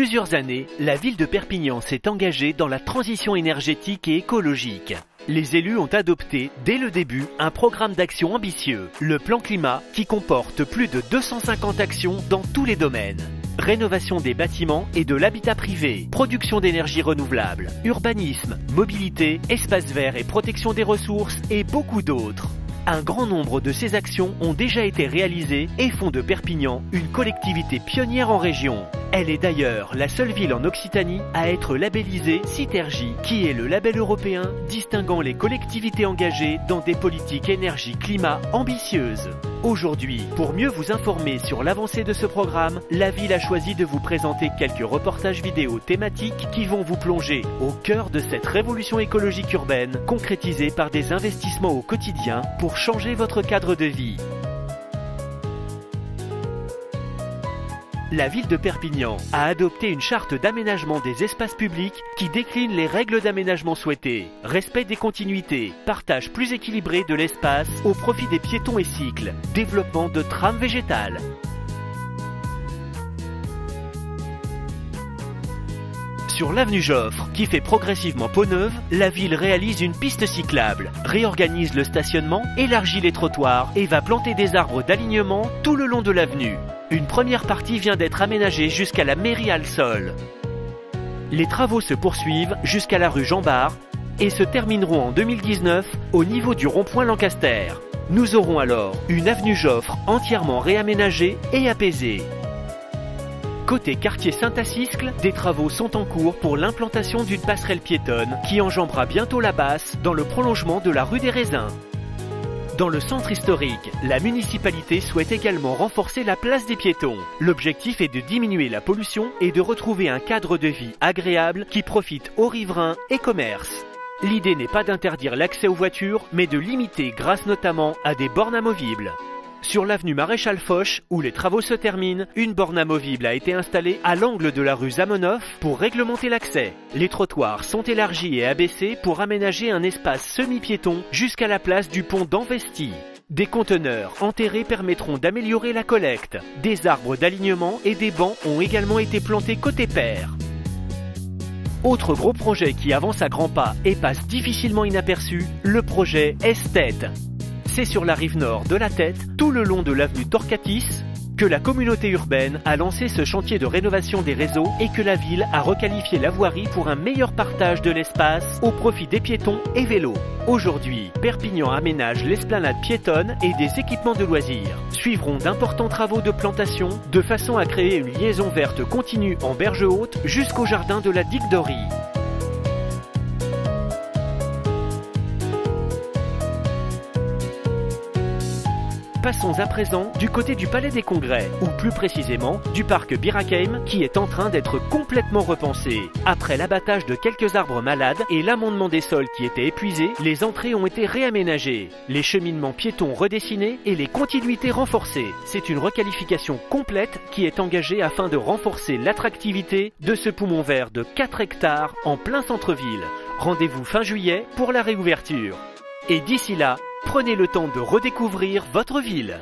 plusieurs années, la ville de Perpignan s'est engagée dans la transition énergétique et écologique. Les élus ont adopté, dès le début, un programme d'action ambitieux, le Plan Climat, qui comporte plus de 250 actions dans tous les domaines. Rénovation des bâtiments et de l'habitat privé, production d'énergie renouvelable, urbanisme, mobilité, espaces verts et protection des ressources et beaucoup d'autres. Un grand nombre de ces actions ont déjà été réalisées et font de Perpignan une collectivité pionnière en région. Elle est d'ailleurs la seule ville en Occitanie à être labellisée Citergy, qui est le label européen distinguant les collectivités engagées dans des politiques énergie-climat ambitieuses. Aujourd'hui, pour mieux vous informer sur l'avancée de ce programme, la ville a choisi de vous présenter quelques reportages vidéo thématiques qui vont vous plonger au cœur de cette révolution écologique urbaine, concrétisée par des investissements au quotidien pour changer votre cadre de vie. La ville de Perpignan a adopté une charte d'aménagement des espaces publics qui décline les règles d'aménagement souhaitées. Respect des continuités, partage plus équilibré de l'espace au profit des piétons et cycles, développement de trames végétales. Sur l'avenue Joffre, qui fait progressivement peau neuve, la ville réalise une piste cyclable, réorganise le stationnement, élargit les trottoirs et va planter des arbres d'alignement tout le long de l'avenue. Une première partie vient d'être aménagée jusqu'à la mairie Alsol. Les travaux se poursuivent jusqu'à la rue Jean-Bart et se termineront en 2019 au niveau du rond-point Lancaster. Nous aurons alors une avenue Joffre entièrement réaménagée et apaisée. Côté quartier Saint-Aciscle, des travaux sont en cours pour l'implantation d'une passerelle piétonne qui enjambera bientôt la Basse dans le prolongement de la rue des Raisins. Dans le centre historique, la municipalité souhaite également renforcer la place des piétons. L'objectif est de diminuer la pollution et de retrouver un cadre de vie agréable qui profite aux riverains et commerces. L'idée n'est pas d'interdire l'accès aux voitures, mais de limiter grâce notamment à des bornes amovibles. Sur l'avenue Maréchal Foch, où les travaux se terminent, une borne amovible a été installée à l'angle de la rue Zamenhof pour réglementer l'accès. Les trottoirs sont élargis et abaissés pour aménager un espace semi-piéton jusqu'à la place du pont d'Anvesty. Des conteneurs enterrés permettront d'améliorer la collecte. Des arbres d'alignement et des bancs ont également été plantés côté Père. Autre gros projet qui avance à grands pas et passe difficilement inaperçu, le projet Esthète. C'est sur la rive nord de la Tête, tout le long de l'avenue Torcatis, que la communauté urbaine a lancé ce chantier de rénovation des réseaux et que la ville a requalifié la voirie pour un meilleur partage de l'espace au profit des piétons et vélos. Aujourd'hui, Perpignan aménage l'esplanade piétonne et des équipements de loisirs. Suivront d'importants travaux de plantation de façon à créer une liaison verte continue en berge haute jusqu'au jardin de la Digue d'Ory. Passons à présent du côté du Palais des Congrès, ou plus précisément du parc Birakeim qui est en train d'être complètement repensé. Après l'abattage de quelques arbres malades et l'amendement des sols qui étaient épuisés, les entrées ont été réaménagées, les cheminements piétons redessinés et les continuités renforcées. C'est une requalification complète qui est engagée afin de renforcer l'attractivité de ce poumon vert de 4 hectares en plein centre-ville. Rendez-vous fin juillet pour la réouverture. Et d'ici là, prenez le temps de redécouvrir votre ville.